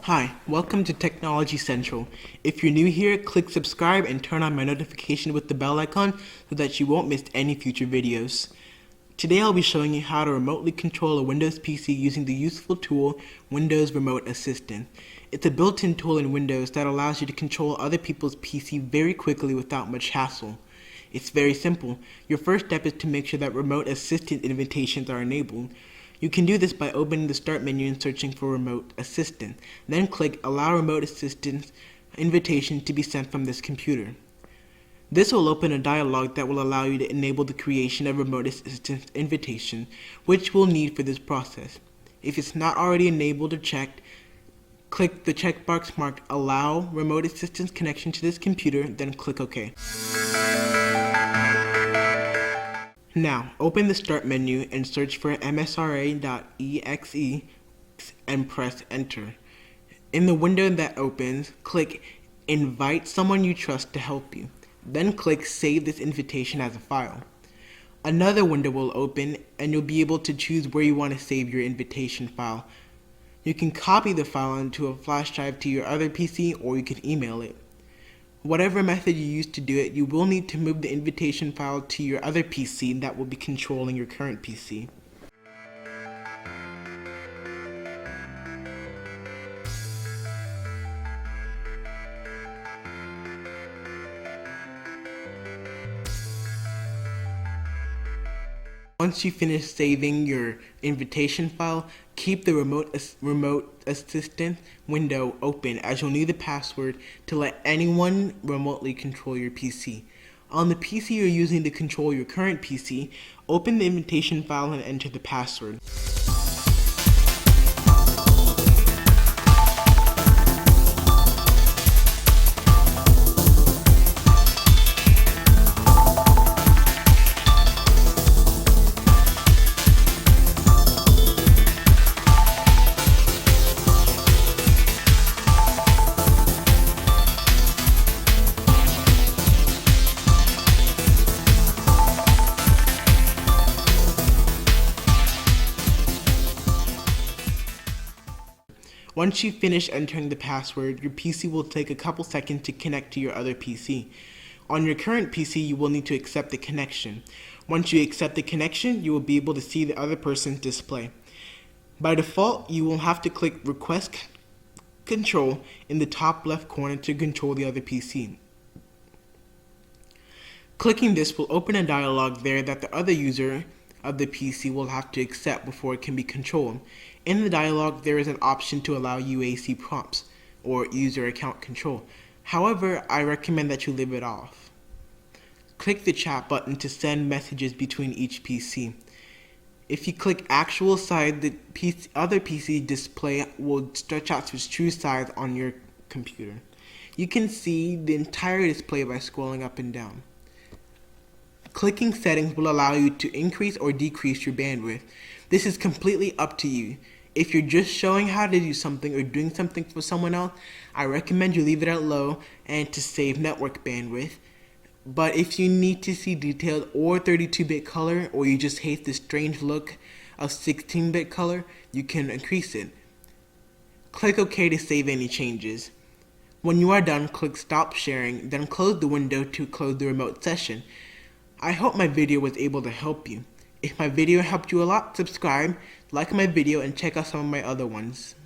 Hi, welcome to Technology Central. If you're new here, click subscribe and turn on my notification with the bell icon so that you won't miss any future videos. Today I'll be showing you how to remotely control a Windows PC using the useful tool Windows Remote Assistant. It's a built-in tool in Windows that allows you to control other people's PC very quickly without much hassle. It's very simple. Your first step is to make sure that Remote Assistant invitations are enabled. You can do this by opening the Start menu and searching for Remote Assistant. Then click Allow Remote Assistant invitation to be sent from this computer. This will open a dialog that will allow you to enable the creation of Remote Assistant invitation, which we'll need for this process. If it's not already enabled or checked, click the checkbox marked Allow Remote Assistance connection to this computer, then click OK. Now, open the Start menu and search for msra.exe and press Enter. In the window that opens, click Invite someone you trust to help you. Then click Save this invitation as a file. Another window will open and you'll be able to choose where you want to save your invitation file. You can copy the file onto a flash drive to your other PC, or you can email it. Whatever method you use to do it, you will need to move the invitation file to your other PC that will be controlling your current PC. Once you finish saving your invitation file, keep the remote assistant window open, as you'll need the password to let anyone remotely control your PC. On the PC you're using to control your current PC, open the invitation file and enter the password. Once you finish entering the password, your PC will take a couple seconds to connect to your other PC. On your current PC, you will need to accept the connection. Once you accept the connection, you will be able to see the other person's display. By default, you will have to click Request Control in the top left corner to control the other PC. Clicking this will open a dialog there that the other user of the PC will have to accept before it can be controlled. In the dialog, there is an option to allow UAC prompts, or user account control. However, I recommend that you leave it off. Click the chat button to send messages between each PC. If you click actual size, the other PC display will stretch out to its true size on your computer. You can see the entire display by scrolling up and down. Clicking settings will allow you to increase or decrease your bandwidth. This is completely up to you. If you're just showing how to do something or doing something for someone else, I recommend you leave it at low and to save network bandwidth. But if you need to see detailed or 32-bit color, or you just hate the strange look of 16-bit color, you can increase it. Click OK to save any changes. When you are done, click Stop Sharing, then close the window to close the remote session. I hope my video was able to help you. If my video helped you a lot, subscribe, like my video, and check out some of my other ones.